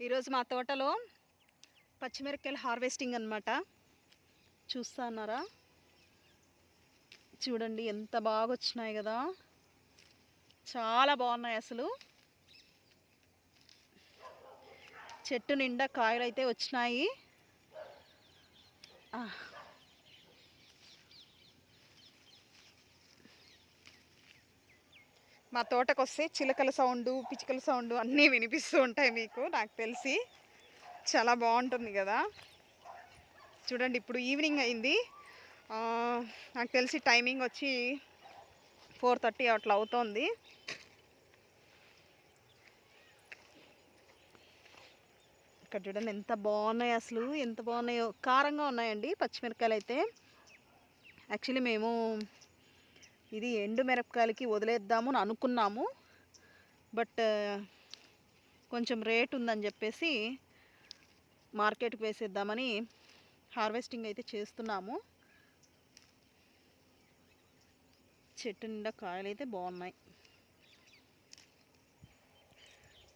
ఈరోజు మా తోటలో పచ్చిమిరపకాయలు హార్వెస్టింగ్ అనమాట. చూస్తున్నారా? చూడండి ఎంత బాగా వచ్చినాయి కదా, చాలా బాగున్నాయి అసలు. చెట్టు నిండా కాయలు అయితే వచ్చినాయి. మా తోటకు వస్తే చిలకల సౌండ్, పిచ్చుకల సౌండ్ అన్నీ వినిపిస్తూ ఉంటాయి మీకు, నాకు తెలిసి. చాలా బాగుంటుంది కదా. చూడండి ఇప్పుడు ఈవినింగ్ అయింది. నాకు తెలిసి టైమింగ్ వచ్చి 4:30 అట్లా అవుతోంది. ఇక్కడ చూడండి ఎంత బాగున్నాయి అసలు, ఎంత బాగున్నాయో. కారంగా ఉన్నాయండి పచ్చిమిరపకాయలు అయితే. యాక్చువల్లీ మేము ఇది ఎండు మిరపకాయలకి వదిలేద్దాము అని అనుకున్నాము, బట్ కొంచెం రేట్ ఉందని చెప్పేసి మార్కెట్కి వేసేద్దామని హార్వెస్టింగ్ అయితే చేస్తున్నాము. చెట్టు నిండా కాయలు అయితే బాగున్నాయి.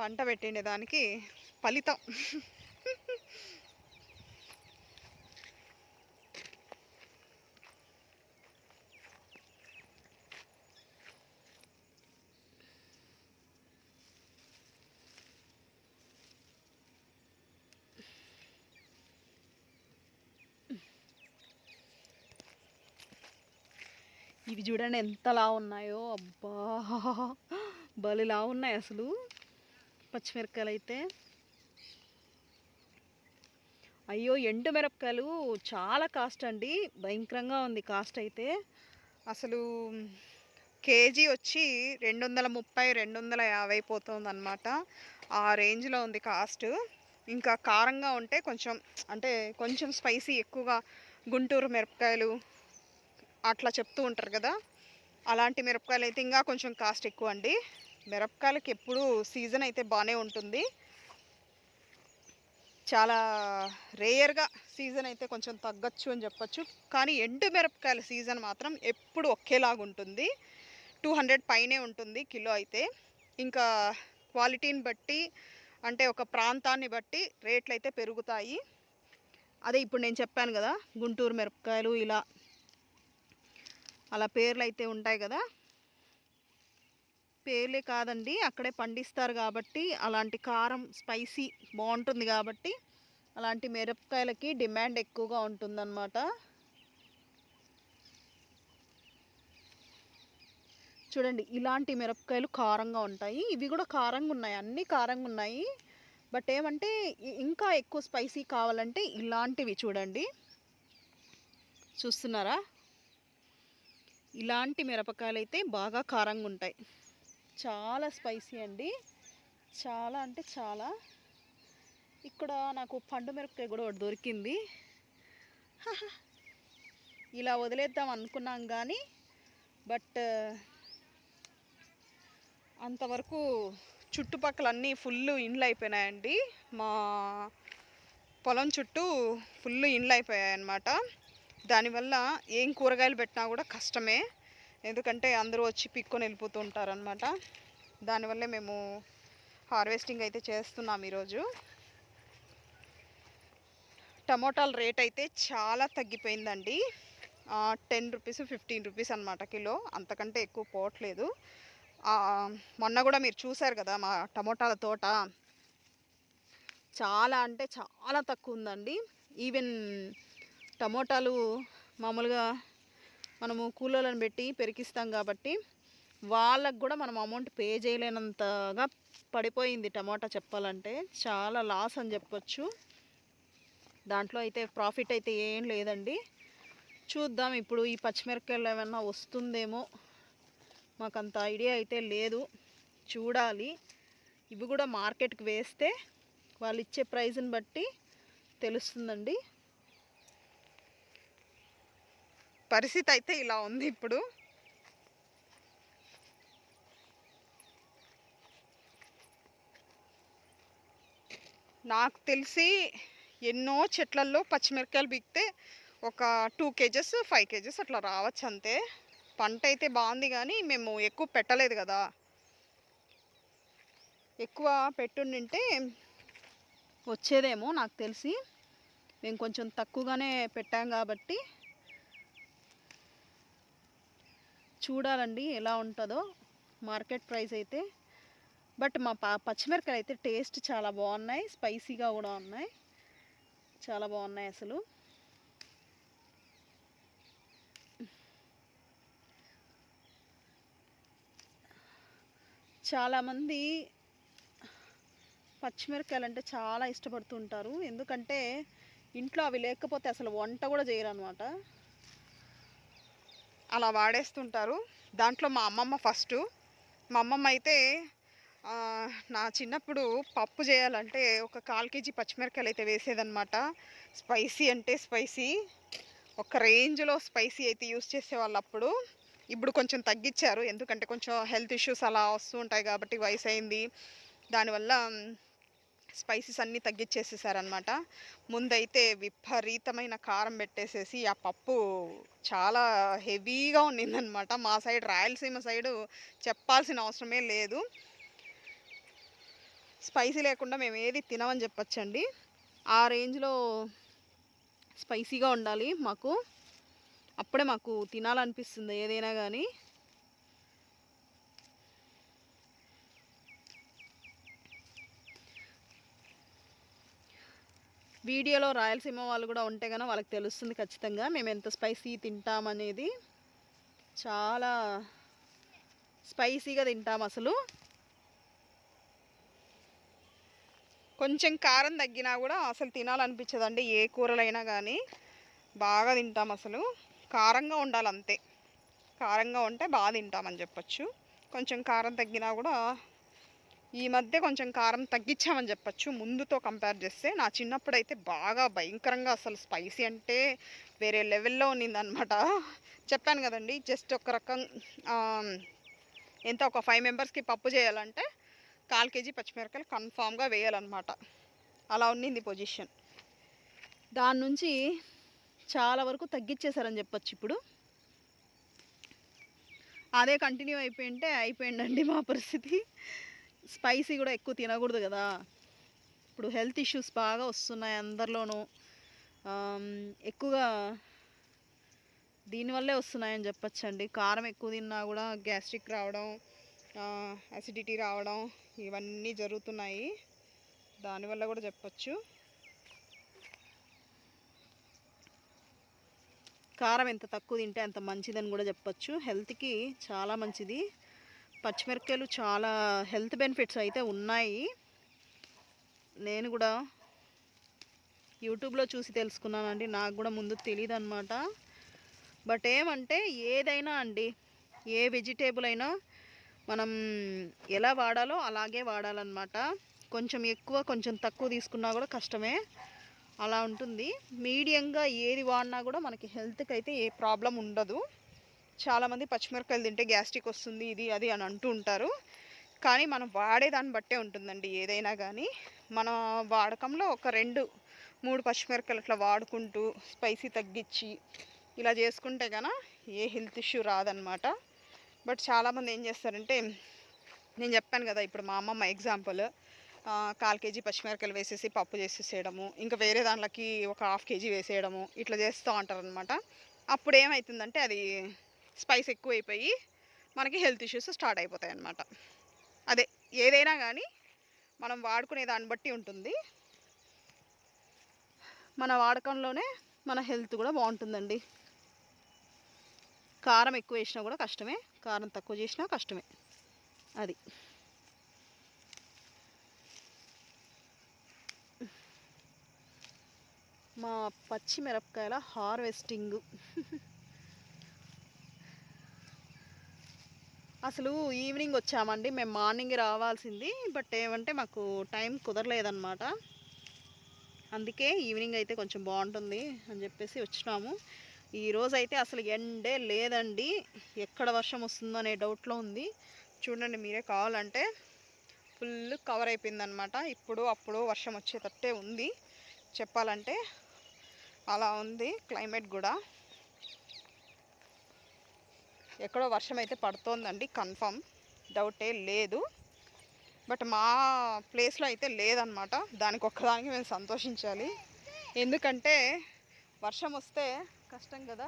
పంట పెట్టిండే దానికి ఫలితం. ఇవి చూడండి ఎంతలా ఉన్నాయో, అబ్బా బలిలా ఉన్నాయి అసలు పచ్చిమిరపకాయలు అయితే. అయ్యో, ఎండు మిరపకాయలు చాలా కాస్ట్ అండి, భయంకరంగా ఉంది కాస్ట్ అయితే. అసలు కేజీ వచ్చి 230, 250 పోతుంది అనమాట. ఆ రేంజ్లో ఉంది కాస్ట్. ఇంకా కారంగా ఉంటే కొంచెం, అంటే కొంచెం స్పైసీ ఎక్కువగా, గుంటూరు మిరపకాయలు అట్లా చెప్తూ ఉంటారు కదా, అలాంటి మిరపకాయలు అయితే ఇంకా కొంచెం కాస్ట్ ఎక్కువ అండి. మిరపకాయలకి ఎప్పుడు సీజన్ అయితే బాగానే ఉంటుంది. చాలా రేయర్గా సీజన్ అయితే కొంచెం తగ్గచ్చు అని చెప్పచ్చు. కానీ ఎండు మిరపకాయల సీజన్ మాత్రం ఎప్పుడు ఒకేలాగా ఉంటుంది. 200 పైనే ఉంటుంది కిలో అయితే. ఇంకా క్వాలిటీని బట్టి, అంటే ఒక ప్రాంతాన్ని బట్టి రేట్లు అయితే పెరుగుతాయి. అదే ఇప్పుడు నేను చెప్పాను కదా, గుంటూరు మిరపకాయలు ఇలా అలా పేర్లు అయితే ఉంటాయి కదా. పేర్లే కాదండి, అక్కడే పండిస్తారు కాబట్టి అలాంటి కారం స్పైసీ బాగుంటుంది కాబట్టి అలాంటి మిరపకాయలకి డిమాండ్ ఎక్కువగా ఉంటుందన్నమాట. చూడండి ఇలాంటి మిరపకాయలు కారంగా ఉంటాయి. ఇవి కూడా కారంగా ఉన్నాయి, అన్నీ కారంగా ఉన్నాయి. బట్ ఏమంటే ఇంకా ఎక్కువ స్పైసీ కావాలంటే ఇలాంటివి చూడండి, చూస్తున్నారా? ఇలాంటి మిరపకాయలు అయితే బాగా కారంగా ఉంటాయి. చాలా స్పైసీ అండి, చాలా అంటే చాలా. ఇక్కడ నాకు పండు మిరపకాయ కూడా ఒకటి దొరికింది. ఇలా వదిలేద్దాం అనుకున్నాం కానీ, బట్ అంతవరకు చుట్టుపక్కల అన్నీ ఫుల్ ఇండ్లు అయిపోయినాయండి. మా పొలం చుట్టూ ఫుల్ ఇండ్లు అయిపోయాయి అన్నమాట. దానివల్ల ఏం కూరగాయలు పెట్టినా కూడా కష్టమే, ఎందుకంటే అందరూ వచ్చి పిక్కొని వెళ్ళిపోతూ ఉంటారనమాట. దానివల్లే మేము హార్వెస్టింగ్ అయితే చేస్తున్నాం ఈరోజు. టమోటాల రేట్ అయితే చాలా తగ్గిపోయిందండి. 10 రూపీస్, 15 రూపీస్ అనమాట కిలో, అంతకంటే ఎక్కువ పోవట్లేదు. మొన్న కూడా మీరు చూశారు కదా మా టమోటాల తోట, చాలా అంటే చాలా తక్కువ ఉందండి. ఈవెన్ టమోటాలు మామూలుగా మనము కూలోళ్ళని పెట్టి పెరికిస్తాం కాబట్టి వాళ్ళకు కూడా మనం అమౌంట్ పే చేయలేనంతగా పడిపోయింది టమోటా. చెప్పాలంటే చాలా లాస్ అని చెప్పొచ్చు. దాంట్లో అయితే ప్రాఫిట్ అయితే ఏం లేదండి. చూద్దాం ఇప్పుడు ఈ పచ్చిమిరపకాయలు ఏమన్నా వస్తుందేమో, మాకంత ఐడియా అయితే లేదు, చూడాలి. ఇవి కూడా మార్కెట్కి వేస్తే వాళ్ళు ఇచ్చే ప్రైస్ని బట్టి తెలుస్తుందండి. పరిస్థితి అయితే ఇలా ఉంది ఇప్పుడు. నాకు తెలిసి ఎన్నో చెట్లల్లో పచ్చిమిరపకాయలు బిగితే ఒక 2 కేజెస్ 5 కేజెస్ అట్లా రావచ్చు అంతే. పంట అయితే బాగుంది కానీ మేము ఎక్కువ పెట్టలేదు కదా. ఎక్కువ పెట్టుండింటే వచ్చేదేమో నాకు తెలిసి. మేము కొంచెం తక్కువగానే పెట్టాం కాబట్టి చూడాలండి ఎలా ఉంటుందో మార్కెట్ ప్రైస్ అయితే. బట్ మా పచ్చిమిరపకాయలు అయితే టేస్ట్ చాలా బాగున్నాయి, స్పైసీగా కూడా ఉన్నాయి, చాలా బాగున్నాయి అసలు. చాలామంది పచ్చిమిరపకాయలు అంటే చాలా ఇష్టపడుతుంటారు, ఎందుకంటే ఇంట్లో అవి లేకపోతే అసలు వంట కూడా చేయరు అనమాట, అలా వాడేస్తుంటారు. దాంట్లో మా అమ్మమ్మ ఫస్ట్. మా అమ్మమ్మ అయితే నా చిన్నప్పుడు పప్పు చేయాలంటే ఒక 1/4 కేజీ పచ్చిమిరపకాయలు అయితే వేసేదన్నమాట. స్పైసీ అంటే స్పైసీ, ఒక రేంజ్లో స్పైసీ అయితే యూస్ చేసేవాళ్ళు అప్పుడు. ఇప్పుడు కొంచెం తగ్గించారు, ఎందుకంటే కొంచెం హెల్త్ ఇష్యూస్ అలా వస్తూ ఉంటాయి కాబట్టి, వయసు అయింది, దానివల్ల స్పైసెస్ అన్నీ తగ్గించేసేసారనమాట. ముందైతే విపరీతమైన కారం పెట్టేసేసి ఆ పప్పు చాలా హెవీగా ఉండిందనమాట. మా సైడ్ రాయలసీమ సైడు చెప్పాల్సిన అవసరమే లేదు, స్పైసీ లేకుండా మేము ఏది తినమని చెప్పచ్చండి. ఆ రేంజ్లో స్పైసీగా ఉండాలి మాకు, అప్పుడే మాకు తినాలనిపిస్తుంది ఏదైనా కానీ. వీడియోలో రాయలసీమ వాళ్ళు కూడా ఉంటే కనుక వాళ్ళకి తెలుస్తుంది ఖచ్చితంగా మేము ఎంత స్పైసీ తింటామనేది. చాలా స్పైసీగా తింటాం అసలు. కొంచెం కారం తగ్గినా కూడా అసలు తినాలనిపించదండి, ఏ కూరలైనా కానీ బాగా తింటాం అసలు. కారంగా ఉండాలి అంతే, కారంగా ఉంటే బాగా తింటామని చెప్పచ్చు. కొంచెం కారం తగ్గినా కూడా ఈ మధ్య కొంచెం కారం తగ్గించామని చెప్పచ్చు ముందుతో కంపేర్ చేస్తే. నా చిన్నప్పుడు అయితే బాగా భయంకరంగా అసలు స్పైసీ అంటే వేరే లెవెల్లో ఉన్నిందనమాట. చెప్పాను కదండి, జస్ట్ ఒక రకం ఎంత ఒక 5 మెంబర్స్కి పప్పు చేయాలంటే 1/4 కేజీ పచ్చిమిరపకాయలు కన్ఫామ్గా వేయాలన్నమాట, అలా ఉన్నింది పొజిషన్. దాని నుంచి చాలా వరకు తగ్గించేశారని చెప్పచ్చు. ఇప్పుడు అదే కంటిన్యూ అయిపోయిందండి మా పరిస్థితి. స్పైసీ కూడా ఎక్కువ తినకూడదు కదా, ఇప్పుడు హెల్త్ ఇష్యూస్ బాగా వస్తున్నాయి అందరిలోనూ, ఎక్కువగా దీనివల్లే వస్తున్నాయని చెప్పచ్చండి. కారం ఎక్కువ తిన్నా కూడా గ్యాస్ట్రిక్ రావడం, అసిడిటీ రావడం ఇవన్నీ జరుగుతున్నాయి, దానివల్ల కూడా చెప్పచ్చు. కారం ఎంత తక్కువ తింటే అంత మంచిదని కూడా చెప్పచ్చు, హెల్త్కి చాలా మంచిది. పచ్చిమిరపకాయలు చాలా హెల్త్ బెనిఫిట్స్ అయితే ఉన్నాయి. నేను కూడా యూట్యూబ్లో చూసి తెలుసుకున్నానండి, నాకు కూడా ముందు తెలియదు అనమాట. బట్ ఏమంటే ఏదైనా అండి, ఏ వెజిటేబుల్ అయినా మనం ఎలా వాడాలో అలాగే వాడాలన్నమాట. కొంచెం ఎక్కువ కొంచెం తక్కువ తీసుకున్నా కూడా కష్టమే, అలా ఉంటుంది. మీడియంగా ఏది వాడినా కూడా మనకి హెల్త్కి అయితే ఏ ప్రాబ్లం ఉండదు. చాలామంది పచ్చిమిరపకాయలు తింటే గ్యాస్ట్రిక్ వస్తుంది ఇది అది అని అంటూ ఉంటారు, కానీ మనం వాడేదాన్ని బట్టే ఉంటుందండి ఏదైనా కానీ. మన వాడకంలో ఒక 2-3 పచ్చిమిరపకాయలు అట్లా వాడుకుంటూ స్పైసీ తగ్గించి ఇలా చేసుకుంటే కనుక ఏ హెల్త్ ఇష్యూ రాదనమాట. బట్ చాలామంది ఏం చేస్తారంటే, నేను చెప్పాను కదా ఇప్పుడు మా అమ్మమ్మ ఎగ్జాంపుల్, 1/4 కేజీ పచ్చిమిరపకాయలు వేసేసి పప్పు చేసేసేయడము, ఇంకా వేరే దాంట్లోకి ఒక 1/2 కేజీ వేసేయడము, ఇట్లా చేస్తూ ఉంటారనమాట. అప్పుడు ఏమవుతుందంటే అది స్పైస్ ఎక్కువైపోయి మనకి హెల్త్ ఇష్యూస్ స్టార్ట్ అయిపోతాయి అన్నమాట. అదే ఏదైనా కానీ మనం వాడుకునే దాన్ని బట్టి ఉంటుంది, మన వాడకంలోనే మన హెల్త్ కూడా బాగుంటుందండి. కారం ఎక్కువ వేసినా కూడా కష్టమే, కారం తక్కువ చేసినా కష్టమే. అది మా పచ్చిమిరపకాయల హార్వెస్టింగ్. అసలు ఈవినింగ్ వచ్చామండి, మేము మార్నింగ్ రావాల్సింది, బట్ ఏమంటే మాకు టైం కుదరలేదన్నమాట. అందుకే ఈవినింగ్ అయితే కొంచెం బాగుంటుంది అని చెప్పేసి వచ్చినాము. ఈరోజు అయితే అసలు ఎండే లేదండి, ఎక్కడ వర్షం వస్తుందో అనే డౌట్లో ఉంది. చూడండి మీరే, కావాలంటే ఫుల్ కవర్ అయిపోయిందనమాట. ఇప్పుడు అప్పుడు వర్షం వచ్చేటట్టే ఉంది చెప్పాలంటే, అలా ఉంది క్లైమేట్ కూడా. ఎక్కడో వర్షం అయితే పడుతోందండి, కన్ఫర్మ్, డౌటే లేదు. బట్ మా ప్లేస్లో అయితే లేదనమాట. దానికి ఒక్కదానికి మేము సంతోషించాలి. ఎందుకంటే వర్షం వస్తే కష్టం కదా.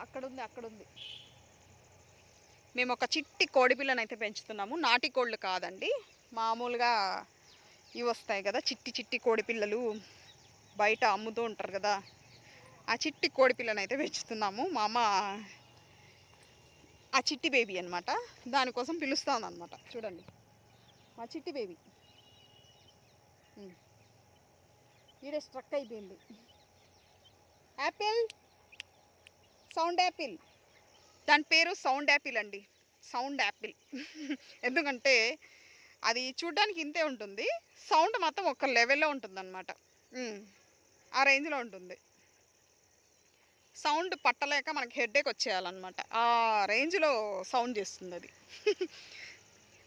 అక్కడుంది. మేము ఒక చిట్టి కోడి పిల్లని అయితే పెంచుతున్నాము. నాటి కోళ్ళు కాదండి, మామూలుగా ఇవి వస్తాయి కదా చిట్టి చిట్టి కోడి పిల్లలు, బయట అమ్ముతూ ఉంటారు కదా, ఆ చిట్టి కోడి పిల్లని అయితే పెంచుతున్నాము. మా అమ్మ ఆ చిట్టి బేబీ అనమాట, దానికోసం పిలుస్తాను అనమాట. చూడండి మా చిట్టి బేబీ ఈడే స్ట్రక్ అయిపోయింది. యాపిల్, సౌండ్ యాపిల్, దాని పేరు సౌండ్ యాపిల్ అండి, సౌండ్ యాపిల్. ఎందుకంటే అది చూడ్డానికి ఇంతే ఉంటుంది, సౌండ్ మాత్రం ఒక లెవెల్లో ఉంటుంది అనమాట. ఆ రేంజ్లో ఉంటుంది. సౌండ్ పట్టలేక మనకి హెడ్ఏక్ వచ్చేయాలన్నమాట, ఆ రేంజ్లో సౌండ్ చేస్తుంది అది.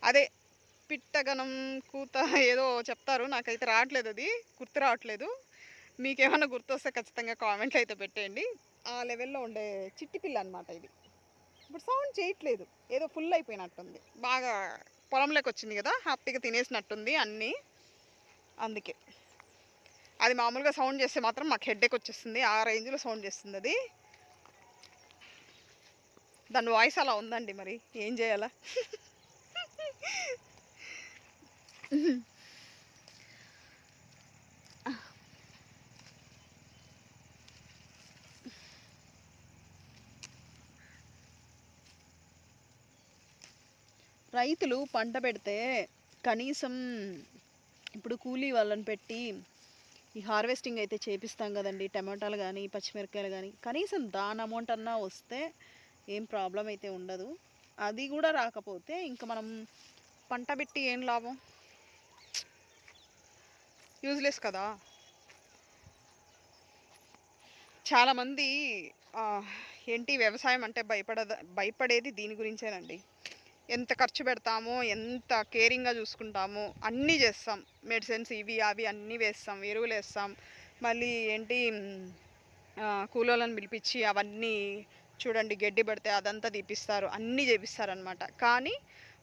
అదే పిట్టగనం కూత ఏదో చెప్తారు, నాకైతే రావట్లేదు, అది గుర్తు రావట్లేదు. మీకేమైనా గుర్తొస్తే ఖచ్చితంగా కామెంట్లు అయితే పెట్టేయండి. ఆ లెవెల్లో ఉండే చిట్టి పిల్ల అనమాట ఇది. ఇప్పుడు సౌండ్ చేయట్లేదు, ఏదో ఫుల్ అయిపోయినట్టుంది, బాగా పొలంలోకి వచ్చింది కదా, హ్యాపీగా తినేసినట్టుంది అన్నీ. అందుకే అది మామూలుగా సౌండ్ చేస్తే మాత్రం మాకు హెడ్ఏక్ వచ్చేస్తుంది, ఆ రేంజ్లో సౌండ్ చేస్తుంది అది. దాని వాయిస్ అలా ఉందండి, మరి ఏం చేయాలా. రైతులు పంట పెడితే కనీసం ఇప్పుడు కూలీ వాళ్ళని పెట్టి ఈ హార్వెస్టింగ్ అయితే చేపిస్తాం కదండి, టమాటాలు కానీ పచ్చిమిరపకాయలు కానీ, కనీసం దాని అమౌంట్ అన్నా వస్తే ఏం ప్రాబ్లం అయితే ఉండదు. అది కూడా రాకపోతే ఇంకా మనం పంట పెట్టి ఏం లాభం, యూజ్లెస్ కదా. చాలామంది ఏంటి వ్యవసాయం అంటే భయపడేది దీని గురించేనండి. ఎంత ఖర్చు పెడతామో, ఎంత కేరింగ్గా చూసుకుంటామో, అన్నీ చేస్తాం, మెడిసిన్స్ ఇవి అవి అన్నీ వేస్తాం, ఎరువులు వేస్తాం, మళ్ళీ ఏంటి కూలోళ్ళని పిలిపించి అవన్నీ చూడండి గడ్డి పడితే అదంతా తీపిస్తారు, అన్నీ చేపిస్తారనమాట. కానీ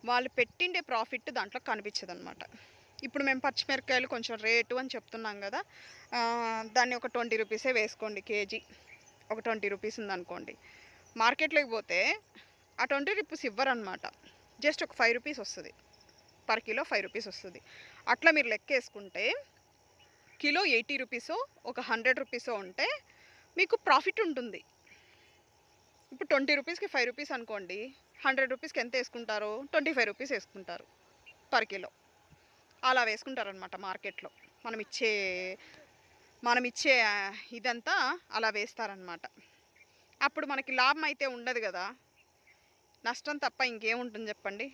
వాళ్ళు పెట్టిండే ప్రాఫిట్ దాంట్లో కనిపించదు అనమాట. ఇప్పుడు మేము పచ్చిమిరపకాయలు కొంచెం రేటు అని చెప్తున్నాం కదా, దాన్ని ఒక 20 రూపీసే వేసుకోండి కేజీ, ఒక 20 రూపీస్ ఉందనుకోండి. మార్కెట్లోకి పోతే ఆ 20 రూపీస్ ఇవ్వరనమాట, జస్ట్ ఒక 5 రూపీస్ వస్తుంది, పర్ కిలో 5 రూపీస్ వస్తుంది. అట్లా మీరు లెక్క వేసుకుంటే కిలో 80 రూపీసో ఒక 100 రూపీసో ఉంటే మీకు ప్రాఫిట్ ఉంటుంది. ఇప్పుడు 20 రూపీస్కి 5 రూపీస్ అనుకోండి, 100 రూపీస్కి ఎంత వేసుకుంటారు, 25 రూపీస్ వేసుకుంటారు పర్ కిలో. అలా వేసుకుంటారనమాట మార్కెట్లో. మనం ఇచ్చే ఇదంతా అలా వేస్తారనమాట. అప్పుడు మనకి లాభం అయితే ఉండదు కదా, నష్టం తప్ప ఇంకేముంటుంది చెప్పండి.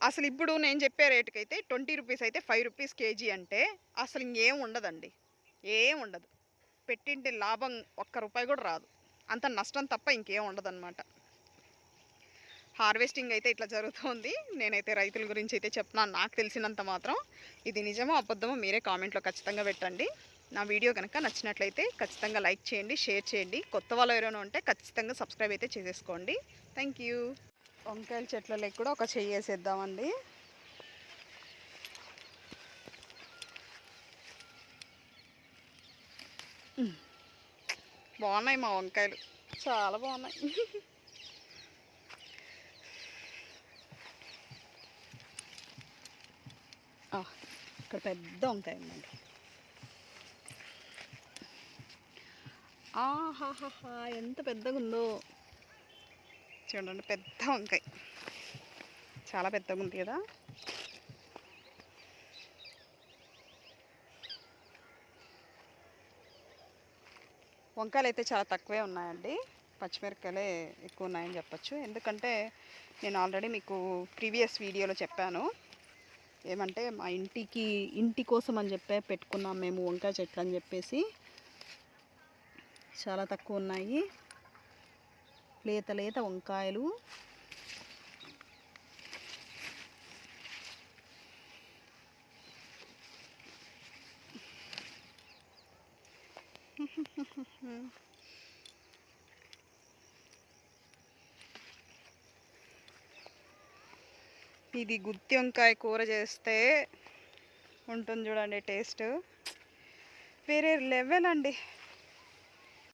అసలు ఇప్పుడు నేను చెప్పే రేటుకి అయితే 20 రూపీస్ అయితే 5 రూపీస్ కేజీ అంటే అసలు ఇంకేం ఉండదండి, ఏం ఉండదు. పెట్టింటే లాభం ₹1 కూడా రాదు, అంత నష్టం తప్ప ఇంకేం ఉండదన్నమాట. హార్వెస్టింగ్ అయితే ఇట్లా జరుగుతుంది. నేనైతే రైతుల గురించి అయితే చెప్తున్నాను, నాకు తెలిసినంత మాత్రం. ఇది నిజమో అబద్ధమో మీరే కామెంట్లో ఖచ్చితంగా పెట్టండి. నా వీడియో కనుక నచ్చినట్లయితే ఖచ్చితంగా లైక్ చేయండి, షేర్ చేయండి. కొత్త వాళ్ళు ఎవరైనా ఉంటే ఖచ్చితంగా సబ్స్క్రైబ్ అయితే చేసేసుకోండి. Thank you. వంకాయల చెట్లలోకి కూడా ఒక చెయ్యి వేసేద్దామండి. బాగున్నాయి మా వంకాయలు, చాలా బాగున్నాయి. ఇక్కడ పెద్ద వంకాయ ఉందండి. ఆహాహా ఎంత పెద్దగా ఉందో చూడండి, పెద్ద వంకాయ, చాలా పెద్దగా ఉంది కదా. వంకాయలు అయితే చాలా తక్కువే ఉన్నాయండి, పచ్చిమిరపకాయలే ఎక్కువ ఉన్నాయని చెప్పచ్చు. ఎందుకంటే నేను ఆల్రెడీ మీకు ప్రీవియస్ వీడియోలో చెప్పాను, ఏమంటే మా ఇంటి కోసం అని చెప్పి పెట్టుకున్నాం మేము వంకాయ చెట్లు అని చెప్పేసి. చాలా తక్కువ ఉన్నాయి, లేత లేత వంకాయలు. ఇది గుత్తి వంకాయ కూర చేస్తే ఉంటుంది చూడండి, టేస్ట్ వేరే లెవెల్ అండి.